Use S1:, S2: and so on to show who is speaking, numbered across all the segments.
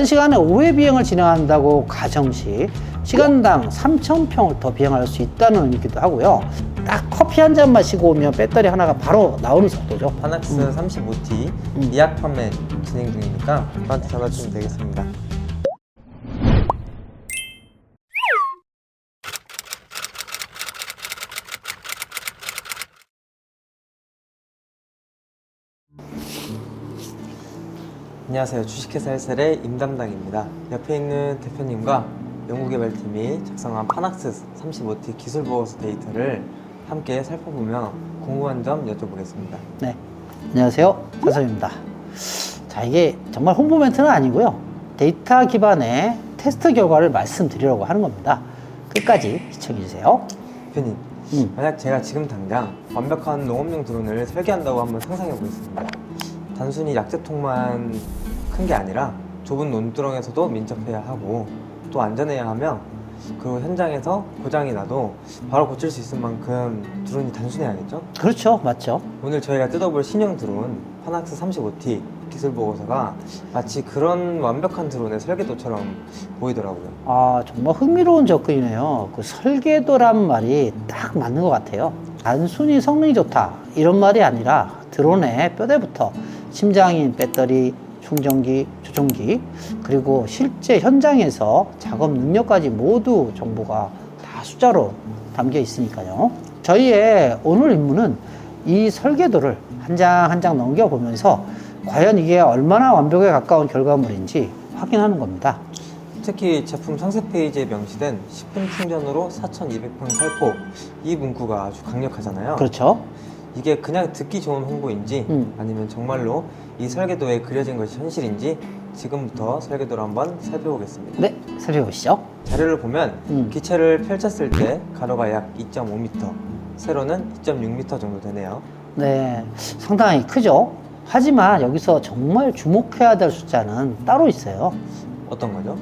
S1: 단시간에 5회 비행을 진행한다고 가정시 시간당 3,000평을 더 비행할 수 있다는 의미기도 하고요. 딱 커피 한 잔 마시고 오면 배터리 하나가 바로 나오는 속도죠.
S2: 파낙스 35T 예약 판매 진행 중이니까 저한테 전화 주시면 되겠습니다. 안녕하세요. 주식회사 헬셀의 임담당입니다. 옆에 있는 대표님과 연구개발팀이 작성한 파낙스 35T 기술보고서 데이터를 함께 살펴보며 궁금한 점 여쭤보겠습니다.
S1: 네, 안녕하세요. 사성입니다. 자, 이게 정말 홍보 멘트는 아니고요. 데이터 기반의 테스트 결과를 말씀드리려고 하는 겁니다. 끝까지 시청해주세요.
S2: 대표님, 만약 제가 지금 당장 완벽한 농업용 드론을 설계한다고 한번 상상해 보겠습니다. 단순히 약재통만 큰 게 아니라 좁은 논두렁에서도 민첩해야 하고 또 안전해야 하며 그리고 현장에서 고장이 나도 바로 고칠 수 있을 만큼 드론이 단순해야겠죠?
S1: 그렇죠, 맞죠.
S2: 오늘 저희가 뜯어볼 신형 드론 파낙스 35T 기술 보고서가 마치 그런 완벽한 드론의 설계도처럼 보이더라고요.
S1: 아, 정말 흥미로운 접근이네요. 그 설계도란 말이 딱 맞는 것 같아요. 단순히 성능이 좋다 이런 말이 아니라 드론의 뼈대부터 심장인 배터리, 충전기, 조종기, 그리고 실제 현장에서 작업 능력까지 모두 정보가 다 숫자로 담겨 있으니까요. 저희의 오늘 임무는 이 설계도를 한 장 한 장 넘겨보면서 과연 이게 얼마나 완벽에 가까운 결과물인지 확인하는 겁니다.
S2: 특히 제품 상세 페이지에 명시된 10분 충전으로 4,200평 살포 이 문구가 아주 강력하잖아요.
S1: 그렇죠.
S2: 이게 그냥 듣기 좋은 홍보인지 아니면 정말로 이 설계도에 그려진 것이 현실인지 지금부터 설계도를 한번 살펴보겠습니다.
S1: 네, 살펴보시죠.
S2: 자료를 보면 기체를 펼쳤을 때 가로가 약 2.5m, 세로는 2.6m 정도 되네요.
S1: 네, 상당히 크죠. 하지만 여기서 정말 주목해야 될 숫자는 따로 있어요.
S2: 어떤 거죠?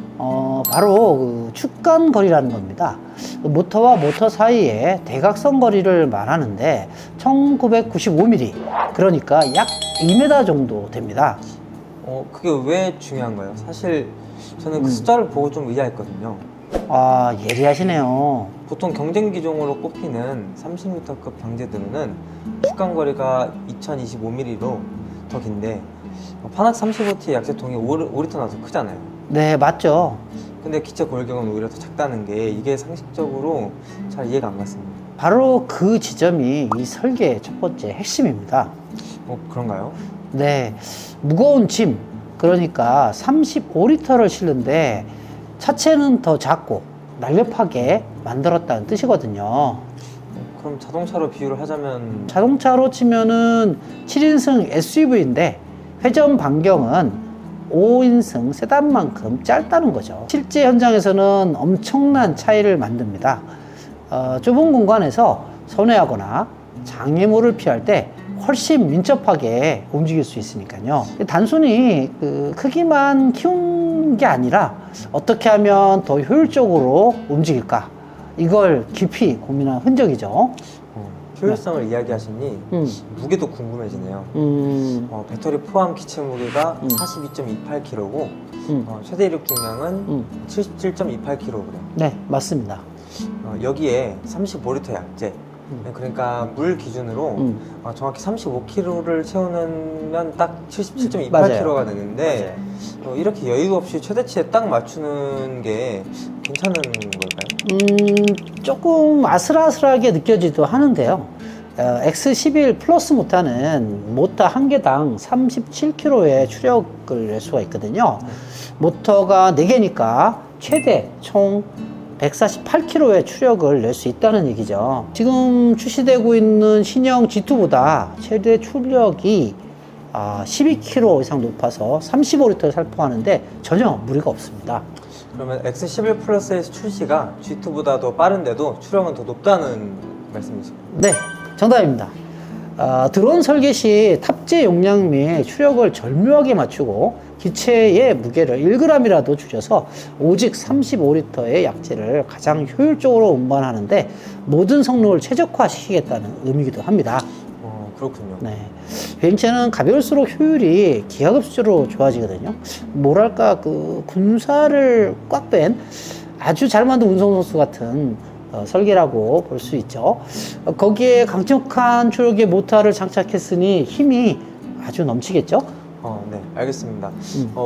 S1: 바로 그 축간 거리라는 겁니다. 모터와 모터 사이의 대각선 거리를 말하는데 1995mm, 그러니까 약 2m 정도 됩니다.
S2: 그게 왜 중요한가요? 사실 저는 그 숫자를 보고 좀 의아했거든요.
S1: 아, 예리하시네요.
S2: 보통 경쟁 기종으로 꼽히는 30m급 방제드론은 축간 거리가 2025mm로 더 긴데 파낙스 35T 약재통이 5리터 나서 크잖아요.
S1: 네, 맞죠.
S2: 근데 기체 골격은 오히려 더 작다는 게 이게 상식적으로 잘 이해가 안 갔습니다.
S1: 바로 그 지점이 이 설계의 첫 번째 핵심입니다.
S2: 그런가요?
S1: 네, 무거운 짐, 그러니까 35리터를 실는데 차체는 더 작고 날렵하게 만들었다는 뜻이거든요.
S2: 그럼 자동차로 비유를 하자면
S1: 자동차로 치면은 7인승 SUV인데 회전 반경은 5인승 세단만큼 짧다는 거죠. 실제 현장에서는 엄청난 차이를 만듭니다. 좁은 공간에서 선회하거나 장애물을 피할 때 훨씬 민첩하게 움직일 수 있으니까요. 단순히 그 크기만 키운 게 아니라 어떻게 하면 더 효율적으로 움직일까, 이걸 깊이 고민한 흔적이죠.
S2: 효율성을 이야기하시니 무게도 궁금해지네요. 배터리 포함 기체 무게가 42.28kg고 최대 이륙 중량은 77.28kg.
S1: 네, 맞습니다.
S2: 여기에 35리터 약재, 그러니까 물 기준으로 정확히 35kg를 채우면 딱 77.28kg가 되는데 이렇게 여유 없이 최대치에 딱 맞추는 게 괜찮은 걸까요?
S1: 조금 아슬아슬하게 느껴지기도 하는데요. X11 플러스 모터는 모터 한 개당 37kg의 추력을 낼 수가 있거든요. 모터가 4개니까 최대 총 148kg의 추력을 낼 수 있다는 얘기죠. 지금 출시되고 있는 신형 G2보다 최대 출력이 12kg 이상 높아서 35리터를 살포하는데 전혀 무리가 없습니다.
S2: 그러면 X11 플러스의 출시가 G2보다 더 빠른데도 추력은 더 높다는 말씀이시죠?
S1: 네, 정답입니다. 드론 설계 시 탑재 용량 및 추력을 절묘하게 맞추고 기체의 무게를 1g이라도 줄여서 오직 35리터의 약재를 가장 효율적으로 운반하는데 모든 성능을 최적화시키겠다는 의미이기도 합니다.
S2: 그렇군요.
S1: 네. 비행체는 가벼울수록 효율이 기하급수로 좋아지거든요. 뭐랄까, 그 군사를 꽉 뺀 아주 잘 만든 운송선수 같은 설계라고 볼 수 있죠. 거기에 강력한 추력의 모터를 장착했으니 힘이 아주 넘치겠죠.
S2: 네, 알겠습니다.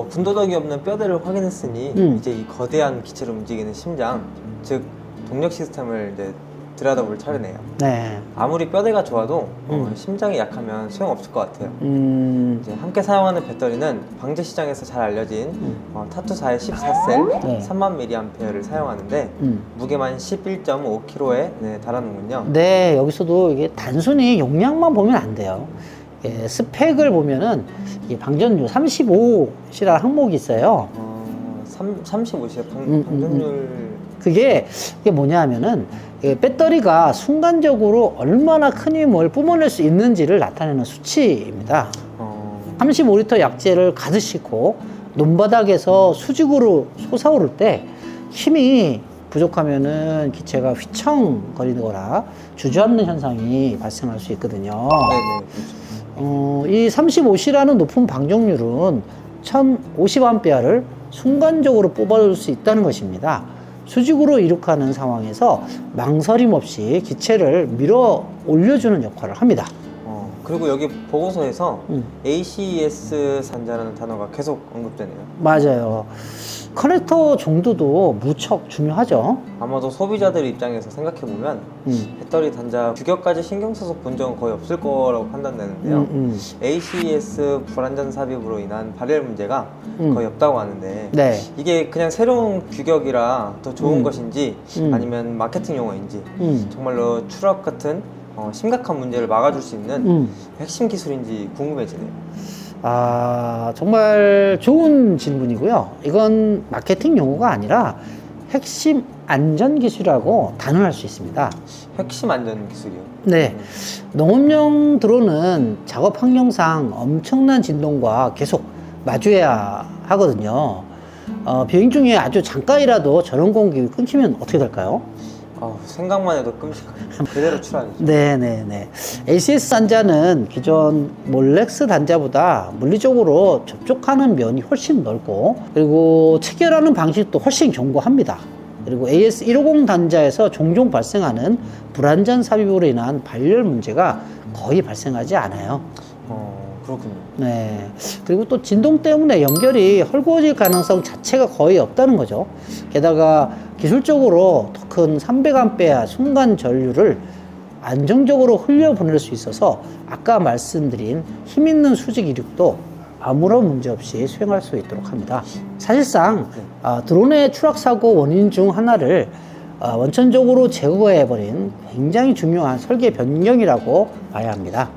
S2: 군더더기 없는 뼈대를 확인했으니 이제 이 거대한 기체를 움직이는 심장, 즉 동력 시스템을 이제 들여다볼 차례네요.
S1: 네.
S2: 아무리 뼈대가 좋아도 심장이 약하면 소용없을 것 같아요. 이제 함께 사용하는 배터리는 방제 시장에서 잘 알려진 타투사의 14셀
S1: 네.
S2: 3만 mAh를 사용하는데 무게만 11.5kg에 달하는군요.
S1: 네, 여기서도 이게 단순히 용량만 보면 안 돼요. 스펙을 보면은 이게 방전율 35이라는 항목이 있어요.
S2: 35시에 방전율.
S1: 그게 뭐냐 하면은 배터리가 순간적으로 얼마나 큰 힘을 뿜어낼 수 있는지를 나타내는 수치입니다. 35리터 약재를 가득 싣고 논바닥에서 수직으로 솟아오를 때 힘이 부족하면은 기체가 휘청거리거나 주저앉는 현상이 발생할 수 있거든요.
S2: 네네, 그렇죠.
S1: 이 35C라는 높은 방정률은 1050A를 순간적으로 뽑아줄 수 있다는 것입니다. 수직으로 이륙하는 상황에서 망설임 없이 기체를 밀어 올려주는 역할을 합니다.
S2: 그리고 여기 보고서에서 ACES 산자라는 단어가 계속 언급되네요.
S1: 맞아요. 커넥터 정도도 무척 중요하죠.
S2: 아마도 소비자들 입장에서 생각해보면 배터리 단자 규격까지 신경 써서 본 적은 거의 없을 거라고 판단되는데요. ACES 불안전 삽입으로 인한 발열 문제가 거의 없다고 하는데
S1: 네.
S2: 이게 그냥 새로운 규격이라 더 좋은 것인지 아니면 마케팅 용어인지 정말로 추락 같은 심각한 문제를 막아줄 수 있는 핵심 기술인지 궁금해지네요.
S1: 정말 좋은 질문이고요. 이건 마케팅 용어가 아니라 핵심 안전 기술이라고 단언할 수 있습니다.
S2: 핵심 안전 기술이요?
S1: 네. 농업용 드론은 작업 환경상 엄청난 진동과 계속 마주해야 하거든요. 비행 중에 아주 잠깐이라도 저런 공격이 끊기면 어떻게 될까요?
S2: 생각만 해도 끔찍하네요. 그대로 출하죠.
S1: 네네네. ACS 단자는 기존 몰렉스 단자보다 물리적으로 접촉하는 면이 훨씬 넓고, 그리고 체결하는 방식도 훨씬 견고합니다. 그리고 AS150 단자에서 종종 발생하는 불안전 삽입으로 인한 발열 문제가 거의 발생하지 않아요.
S2: 그렇군요.
S1: 네. 그리고 또 진동 때문에 연결이 헐거워질 가능성 자체가 거의 없다는 거죠. 게다가 기술적으로 더 큰 300A 순간 전류를 안정적으로 흘려보낼 수 있어서 아까 말씀드린 힘 있는 수직 이륙도 아무런 문제 없이 수행할 수 있도록 합니다. 사실상 드론의 추락 사고 원인 중 하나를 원천적으로 제거해버린 굉장히 중요한 설계 변경이라고 봐야 합니다.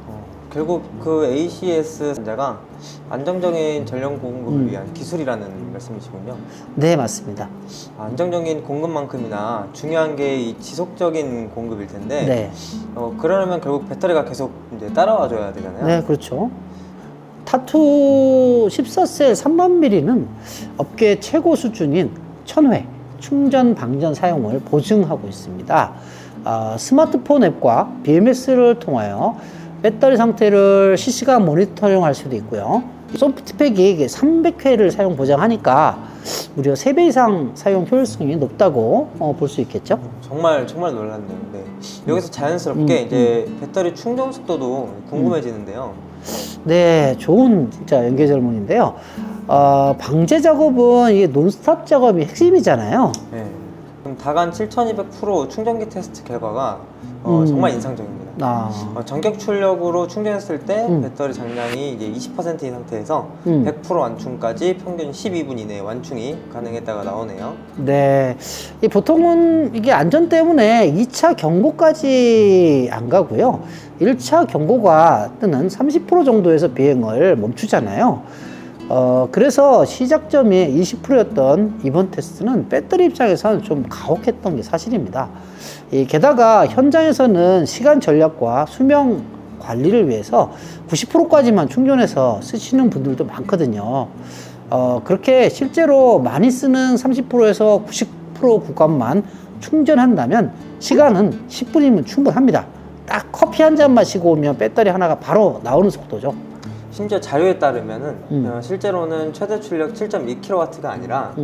S2: 결국 그 ACS 단자가 안정적인 전력 공급을 위한 기술이라는 말씀이시군요.
S1: 네, 맞습니다.
S2: 안정적인 공급만큼이나 중요한 게 이 지속적인 공급일 텐데,
S1: 네.
S2: 그러려면 결국 배터리가 계속 이제 따라와줘야 되잖아요.
S1: 네, 그렇죠. 타투 14셀 3만ml는 업계 최고 수준인 1000회 충전 방전 사용을 보증하고 있습니다. 스마트폰 앱과 BMS를 통하여 배터리 상태를 실시간 모니터링 할 수도 있고요. 소프트팩이 300회를 사용 보장하니까 무려 3배 이상 사용 효율성이 높다고 볼 수 있겠죠.
S2: 정말 놀랐네요. 네. 여기서 자연스럽게 이제 배터리 충전 속도도 궁금해지는데요.
S1: 네, 좋은 진짜 연계 질문인데요. 방제 작업은 이게 논스톱 작업이 핵심이잖아요.
S2: 네. 그럼 다간 7200% 충전기 테스트 결과가 정말 인상적입니다. 전격 출력으로 충전했을 때 배터리 장량이 이제 20%인 상태에서 100% 완충까지 평균 12분 이내에 완충이 가능했다가 나오네요.
S1: 네. 보통은 이게 안전 때문에 2차 경고까지 안 가고요. 1차 경고가 뜨는 30% 정도에서 비행을 멈추잖아요. 그래서 시작점이 20%였던 이번 테스트는 배터리 입장에서는 좀 가혹했던 게 사실입니다. 게다가 현장에서는 시간 전략과 수명 관리를 위해서 90%까지만 충전해서 쓰시는 분들도 많거든요. 그렇게 실제로 많이 쓰는 30%에서 90% 구간만 충전한다면 시간은 10분이면 충분합니다. 딱 커피 한 잔 마시고 오면 배터리 하나가 바로 나오는 속도죠.
S2: 심지어 자료에 따르면은
S1: 음.
S2: 실제로는 최대 출력 7.2kW가 아니라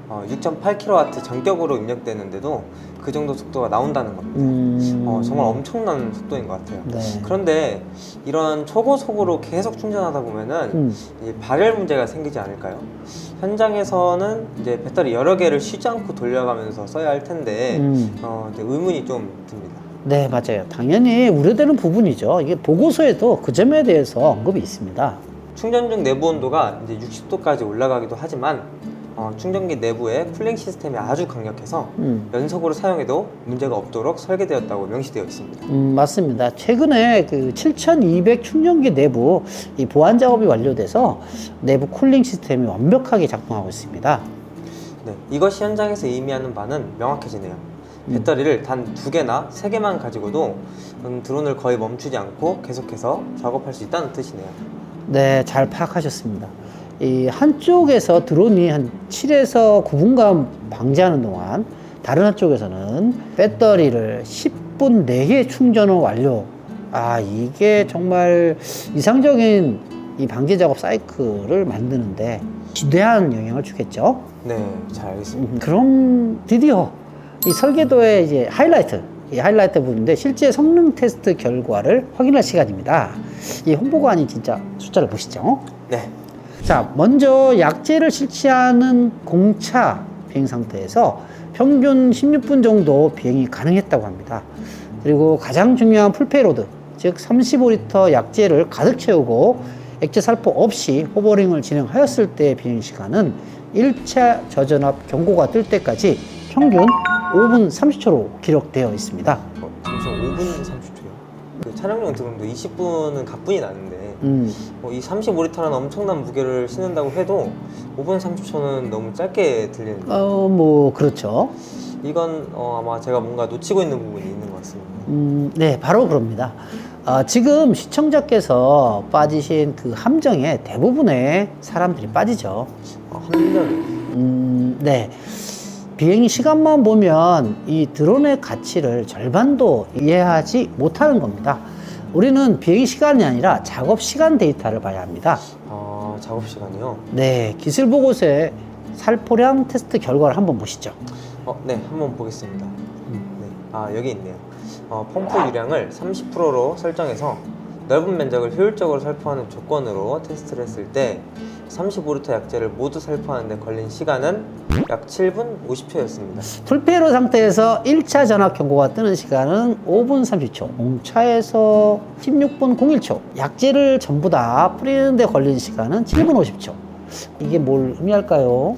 S2: 6.8kW 전격으로 입력되는데도 그 정도 속도가 나온다는 겁니다. 정말 엄청난 속도인 것 같아요.
S1: 네.
S2: 그런데 이런 초고속으로 계속 충전하다 보면은 이 발열 문제가 생기지 않을까요? 현장에서는 이제 배터리 여러 개를 쉬지 않고 돌려가면서 써야 할 텐데 이제 의문이 좀 듭니다.
S1: 네, 맞아요. 당연히 우려되는 부분이죠. 이게 보고서에도 그 점에 대해서 언급이 있습니다.
S2: 충전 중 내부 온도가 이제 60도까지 올라가기도 하지만 충전기 내부의 쿨링 시스템이 아주 강력해서 연속으로 사용해도 문제가 없도록 설계되었다고 명시되어 있습니다.
S1: 맞습니다. 최근에 그 7200 충전기 내부 이 보안 작업이 완료돼서 내부 쿨링 시스템이 완벽하게 작동하고 있습니다.
S2: 네, 이것이 현장에서 의미하는 바는 명확해지네요. 배터리를 단 2개나 3개만 가지고도 드론을 거의 멈추지 않고 계속해서 작업할 수 있다는 뜻이네요.
S1: 네, 잘 파악하셨습니다. 이 한쪽에서 드론이 한 7에서 9분간 방지하는 동안 다른 한쪽에서는 배터리를 10분 내에 충전을 완료. 이게 정말 이상적인 이 방지 작업 사이클을 만드는데 지대한 영향을 주겠죠.
S2: 네, 잘 알겠습니다.
S1: 그럼 드디어 이 설계도의 이제 이 하이라이트 부분인데 실제 성능 테스트 결과를 확인할 시간입니다. 이 홍보관이 진짜 숫자를 보시죠.
S2: 네.
S1: 자, 먼저 약제를 실시하는 공차 비행 상태에서 평균 16분 정도 비행이 가능했다고 합니다. 그리고 가장 중요한 풀페이로드, 즉 35리터 약제를 가득 채우고 액체 살포 없이 호버링을 진행하였을 때의 비행 시간은 1차 저전압 경고가 뜰 때까지 평균 5분 30초로 기록되어 있습니다.
S2: 잠시만, 5분 30초요? 그 촬영용 드론도 20분은 가뿐히 나는데 이 35리터라는 엄청난 무게를 싣는다고 해도 5분 30초는 너무 짧게 들리는데
S1: 그렇죠.
S2: 이건 아마 제가 뭔가 놓치고 있는 부분이 있는 것 같습니다.
S1: 네, 바로 그럽니다. 지금 시청자께서 빠지신 그 함정에 대부분의 사람들이 빠지죠.
S2: 함정이?
S1: 네. 비행 시간만 보면 이 드론의 가치를 절반도 이해하지 못하는 겁니다. 우리는 비행 시간이 아니라 작업 시간 데이터를 봐야 합니다.
S2: 작업 시간이요?
S1: 네, 기술 보고서의 살포량 테스트 결과를 한번 보시죠.
S2: 네, 한번 보겠습니다. 네, 여기 있네요. 펌프 유량을 30%로 설정해서 넓은 면적을 효율적으로 살포하는 조건으로 테스트를 했을 때 35리터 약제를 모두 살포하는 데 걸린 시간은 약 7분 50초였습니다.
S1: 풀페이로 상태에서 1차 전압 경고가 뜨는 시간은 5분 30초, 공차에서 16분 01초, 약제를 전부 다 뿌리는 데 걸린 시간은 7분 50초. 이게 뭘 의미할까요?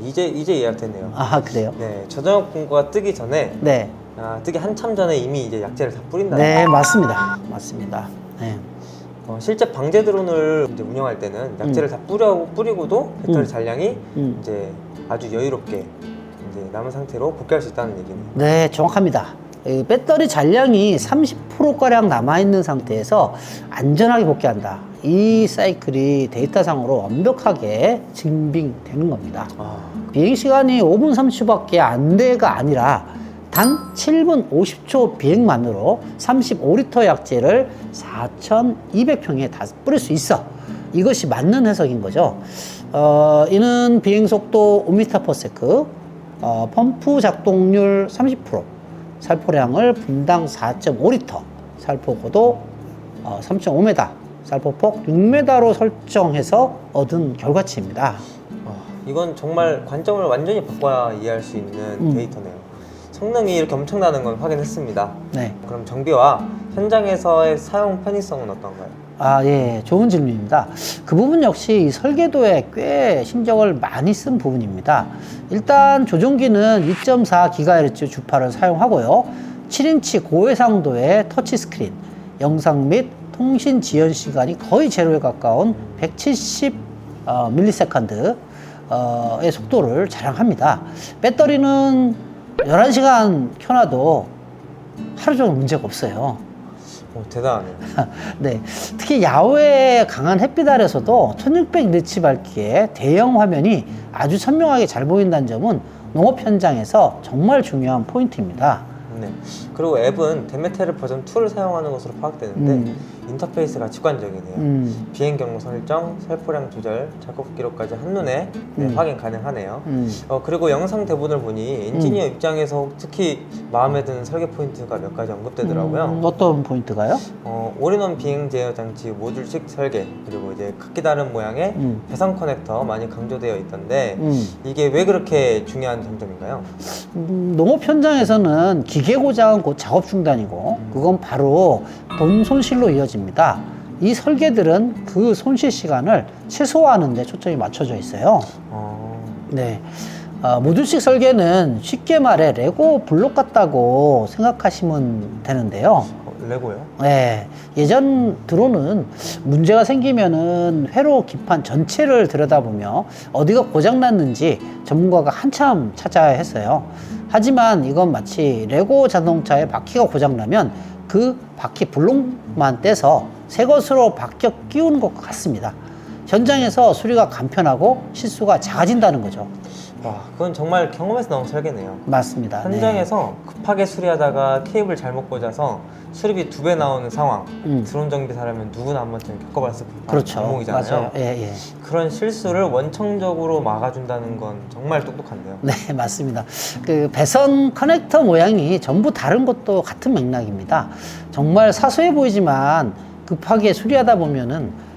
S2: 이제 예약됐네요.
S1: 그래요?
S2: 네, 저전압 경고가 뜨기 전에
S1: 네.
S2: 뜨기 한참 전에 이미 이제 약제를 다 뿌린다.
S1: 네, 맞습니다. 맞습니다. 네.
S2: 실제 방제 드론을 이제 운영할 때는 약제를 다 뿌리고도 배터리 잔량이 이제 아주 여유롭게 이제 남은 상태로 복귀할 수 있다는 얘기네요.
S1: 네, 정확합니다. 이 배터리 잔량이 30%가량 남아있는 상태에서 안전하게 복귀한다. 이 사이클이 데이터상으로 완벽하게 증빙되는 겁니다. 비행 시간이 5분 30초밖에 안 돼가 아니라 단 7분 50초 비행만으로 35리터 약제를 4,200평에 다 뿌릴 수 있어. 이것이 맞는 해석인 거죠. 이는 비행 속도 5m/s, 펌프 작동률 30%, 살포량을 분당 4.5리터, 살포고도 3.5m, 살포폭 6m로 설정해서 얻은 결과치입니다.
S2: 이건 정말 관점을 완전히 바꿔야 이해할 수 있는 데이터네요. 성능이 이렇게 엄청나는 건 확인했습니다.
S1: 네.
S2: 그럼 정비와 현장에서의 사용 편의성은 어떤가요?
S1: 예, 좋은 질문입니다. 그 부분 역시 이 설계도에 꽤 신경을 많이 쓴 부분입니다. 일단 조종기는 2.4GHz 주파를 사용하고요. 7인치 고해상도의 터치스크린, 영상 및 통신 지연 시간이 거의 제로에 가까운 170ms의 속도를 자랑합니다. 배터리는 11시간 켜놔도 하루 종일 문제가 없어요.
S2: 대단하네요.
S1: 네, 특히 야외에 강한 햇빛 아래서도 1600니츠 밝기의 대형 화면이 아주 선명하게 잘 보인다는 점은 농업 현장에서 정말 중요한 포인트입니다.
S2: 네. 그리고 앱은 데메테르 버전 2를 사용하는 것으로 파악되는데 인터페이스가 직관적이네요. 비행 경로 설정, 살포량 조절, 작업 기록까지 한눈에 확인 가능하네요. 그리고 영상 대본을 보니 엔지니어 입장에서 특히 마음에 드는 설계 포인트가 몇 가지 언급되더라고요.
S1: 어떤 포인트가요?
S2: 올인원 비행 제어 장치 모듈식 설계, 그리고 이제 각기 다른 모양의 배선 커넥터 많이 강조되어 있던데 이게 왜 그렇게 중요한 점점인가요?
S1: 농업 현장에서는 기계 고장은 곧 작업 중단이고 그건 바로 돈 손실로 이어집니다. 이 설계들은 그 손실 시간을 최소화하는 데 초점이 맞춰져 있어요. 네. 모듈식 설계는 쉽게 말해 레고 블록 같다고 생각하시면 되는데요.
S2: 레고요?
S1: 네. 예전 드론은 문제가 생기면은 회로 기판 전체를 들여다보며 어디가 고장났는지 전문가가 한참 찾아야 했어요. 하지만 이건 마치 레고 자동차의 바퀴가 고장나면 그 바퀴 블록만 떼서 새 것으로 바뀌어 끼우는 것과 같습니다. 현장에서 수리가 간편하고 실수가 작아진다는 거죠.
S2: 와, 그건 정말 경험에서 나온 설계네요.
S1: 맞습니다.
S2: 현장에서 급하게 수리하다가 케이블 잘못 꽂아서 수리비 2배 나오는 상황, 드론 정비사라면 누구나 한 번쯤 겪어봤을
S1: 그렇죠.
S2: 악몽이잖아요.
S1: 맞아요. 예, 예.
S2: 그런 실수를 원청적으로 막아준다는 건 정말 똑똑한데요.
S1: 네, 맞습니다. 그 배선 커넥터 모양이 전부 다른 것도 같은 맥락입니다. 정말 사소해 보이지만 급하게 수리하다 보면은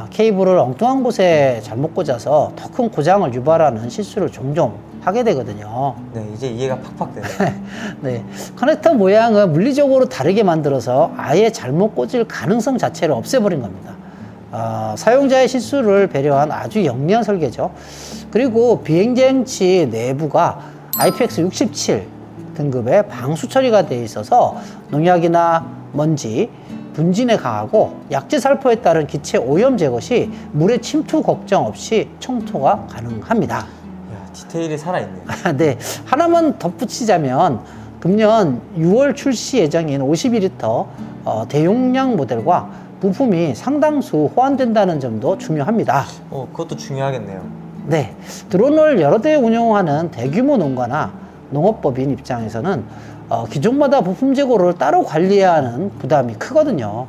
S1: 케이블을 엉뚱한 곳에 잘못 꽂아서 더 큰 고장을 유발하는 실수를 종종 하게 되거든요.
S2: 네, 이제 이해가 팍팍 되네요.
S1: 네, 커넥터 모양을 물리적으로 다르게 만들어서 아예 잘못 꽂을 가능성 자체를 없애버린 겁니다. 사용자의 실수를 배려한 아주 영리한 설계죠. 그리고 비행장치 내부가 IPX67 등급의 방수 처리가 되어 있어서 농약이나 먼지, 분진에 강하고 약재 살포에 따른 기체 오염 제거 시 물의 침투 걱정 없이 청소가 가능합니다.
S2: 이야, 디테일이 살아있네요.
S1: 네, 하나만 덧붙이자면 금년 6월 출시 예정인 52리터 대용량 모델과 부품이 상당수 호환된다는 점도 중요합니다.
S2: 그것도 중요하겠네요.
S1: 네, 드론을 여러 대 운영하는 대규모 농가나 농업법인 입장에서는 기종마다 부품 재고를 따로 관리해야 하는 부담이 크거든요.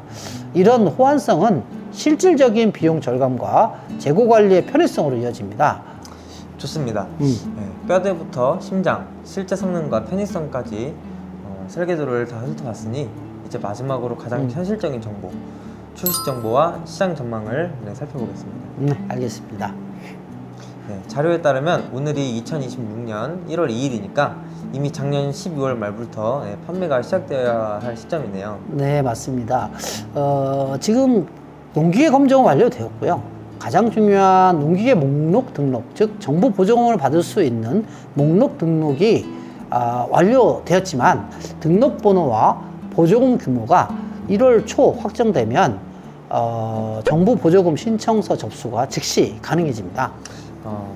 S1: 이런 호환성은 실질적인 비용 절감과 재고 관리의 편의성으로 이어집니다.
S2: 좋습니다. 네, 뼈대부터 심장, 실제 성능과 편의성까지 설계도를 다 훑어봤으니 이제 마지막으로 가장 현실적인 정보, 출시 정보와 시장 전망을 살펴보겠습니다.
S1: 네, 알겠습니다.
S2: 네, 자료에 따르면 오늘이 2026년 1월 2일이니까 이미 작년 12월 말부터 판매가 시작되어야 할 시점이네요.
S1: 네, 맞습니다. 지금 농기계 검정은 완료되었고요. 가장 중요한 농기계 목록 등록, 즉 정보 보조금을 받을 수 있는 목록 등록이 완료되었지만 등록 번호와 보조금 규모가 1월 초 확정되면 정부 보조금 신청서 접수가 즉시 가능해집니다.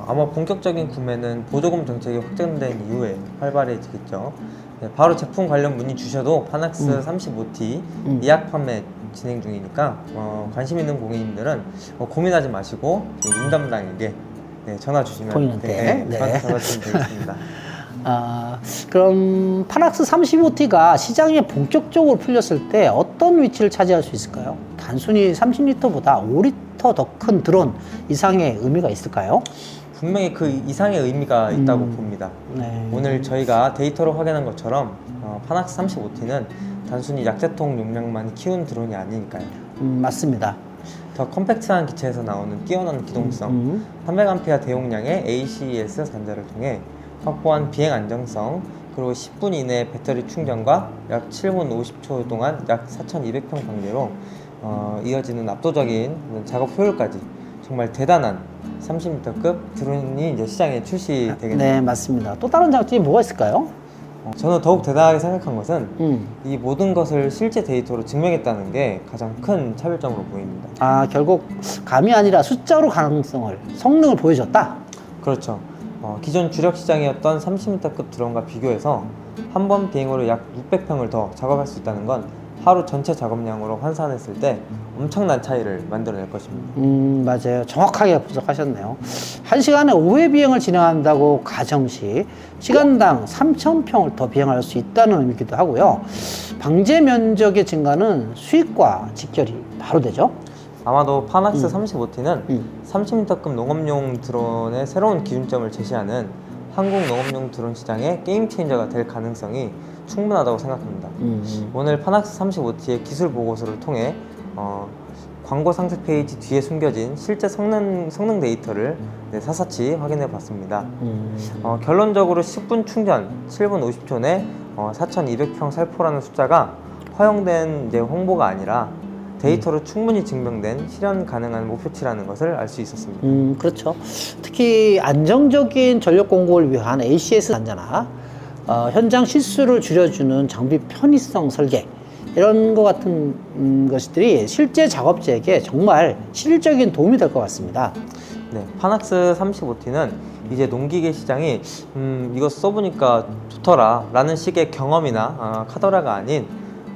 S2: 아마 본격적인 구매는 보조금 정책이 확정된 이후에 활발해지겠죠. 네, 바로 제품 관련 문의 주셔도 파낙스 35T 예약 판매 진행 중이니까 관심 있는 고객님들은 고민하지 마시고 임 담당에게 전화 주시면
S1: 본인한테
S2: 전화 주시면 되겠습니다.
S1: 그럼 파낙스 35T가 시장에 본격적으로 풀렸을 때 어떤 위치를 차지할 수 있을까요? 단순히 30리터보다 5리터 더 큰 드론 이상의 의미가 있을까요?
S2: 분명히 그 이상의 의미가 있다고 봅니다.
S1: 네.
S2: 오늘 저희가 데이터로 확인한 것처럼 파낙스 35T는 단순히 약재통 용량만 키운 드론이 아니니까요.
S1: 맞습니다.
S2: 더 컴팩트한 기체에서 나오는 뛰어난 기동성, 300A 대용량의 ACES 단자를 통해 확보한 비행 안정성, 그리고 10분 이내 배터리 충전과 약 7분 50초 동안 약 4,200평 관계로 이어지는 압도적인 작업 효율까지 정말 대단한 30m급 드론이 이제 시장에 출시되겠네요.
S1: 네, 맞습니다. 또 다른 장점이 뭐가 있을까요?
S2: 저는 더욱 대단하게 생각한 것은 이 모든 것을 실제 데이터로 증명했다는 게 가장 큰 차별점으로 보입니다.
S1: 결국 감이 아니라 숫자로 성능을 보여줬다?
S2: 그렇죠. 기존 주력 시장이었던 30m급 드론과 비교해서 한 번 비행으로 약 600평을 더 작업할 수 있다는 건 하루 전체 작업량으로 환산했을 때 엄청난 차이를 만들어낼 것입니다.
S1: 맞아요. 정확하게 분석하셨네요. 1시간에 5회 비행을 진행한다고 가정 시 시간당 3,000평을 더 비행할 수 있다는 의미이기도 하고요. 방제 면적의 증가는 수익과 직결이 바로 되죠.
S2: 아마도 파낙스 35T는 30m급 농업용 드론의 새로운 기준점을 제시하는 한국 농업용 드론 시장의 게임 체인저가 될 가능성이 충분하다고 생각합니다. 오늘 파낙스 35T의 기술 보고서를 통해 광고 상세 페이지 뒤에 숨겨진 실제 성능 데이터를 샅샅이 확인해 봤습니다. 결론적으로 10분 충전 7분 50초 내 4,200평 살포라는 숫자가 허용된 홍보가 아니라 데이터로 충분히 증명된 실현 가능한 목표치라는 것을 알 수 있었습니다.
S1: 그렇죠. 특히 안정적인 전력 공급을 위한 ACS 단자나 현장 실수를 줄여주는 장비 편의성 설계 이런 것 같은 것들이 실제 작업자에게 정말 실질적인 도움이 될 것 같습니다.
S2: 네, 파낙스 35T는 이제 농기계 시장이 이거 써보니까 좋더라 라는 식의 경험이나 카더라가 아닌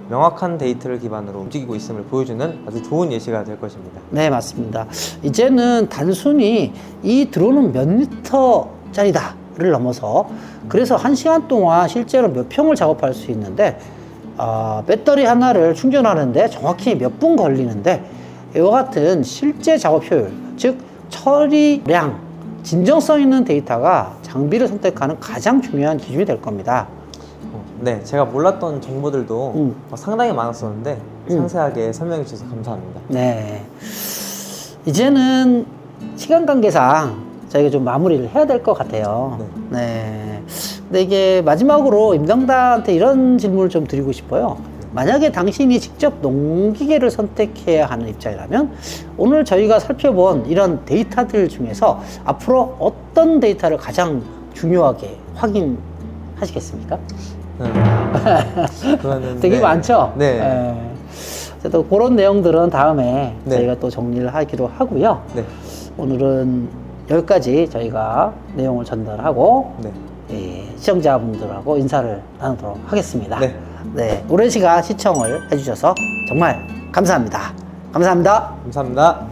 S2: 명확한 데이터를 기반으로 움직이고 있음을 보여주는 아주 좋은 예시가 될 것입니다.
S1: 네, 맞습니다. 이제는 단순히 이 드론은 몇 리터짜리다를 넘어서 그래서 1시간 동안 실제로 몇 평을 작업할 수 있는데 배터리 하나를 충전하는데 정확히 몇 분 걸리는데 이와 같은 실제 작업 효율, 즉 처리량, 진정성 있는 데이터가 장비를 선택하는 가장 중요한 기준이 될 겁니다.
S2: 네, 제가 몰랐던 정보들도 상당히 많았었는데 상세하게 설명해 주셔서 감사합니다.
S1: 네, 이제는 시간 관계상 저희가 좀 마무리를 해야 될 것 같아요. 네. 근데 이게 마지막으로 임당단한테 이런 질문을 좀 드리고 싶어요. 만약에 당신이 직접 농기계를 선택해야 하는 입장이라면 오늘 저희가 살펴본 이런 데이터들 중에서 앞으로 어떤 데이터를 가장 중요하게 확인하시겠습니까?
S2: 그거는
S1: 되게 많죠?
S2: 네.
S1: 네. 또 그런 내용들은 다음에
S2: 네.
S1: 저희가 또 정리를 하기로 하고요.
S2: 네.
S1: 오늘은 여기까지 저희가 내용을 전달하고
S2: 네.
S1: 시청자분들하고 인사를 나누도록 하겠습니다.
S2: 네.
S1: 네, 오랜 시간 시청을 해주셔서 정말 감사합니다. 감사합니다.
S2: 감사합니다.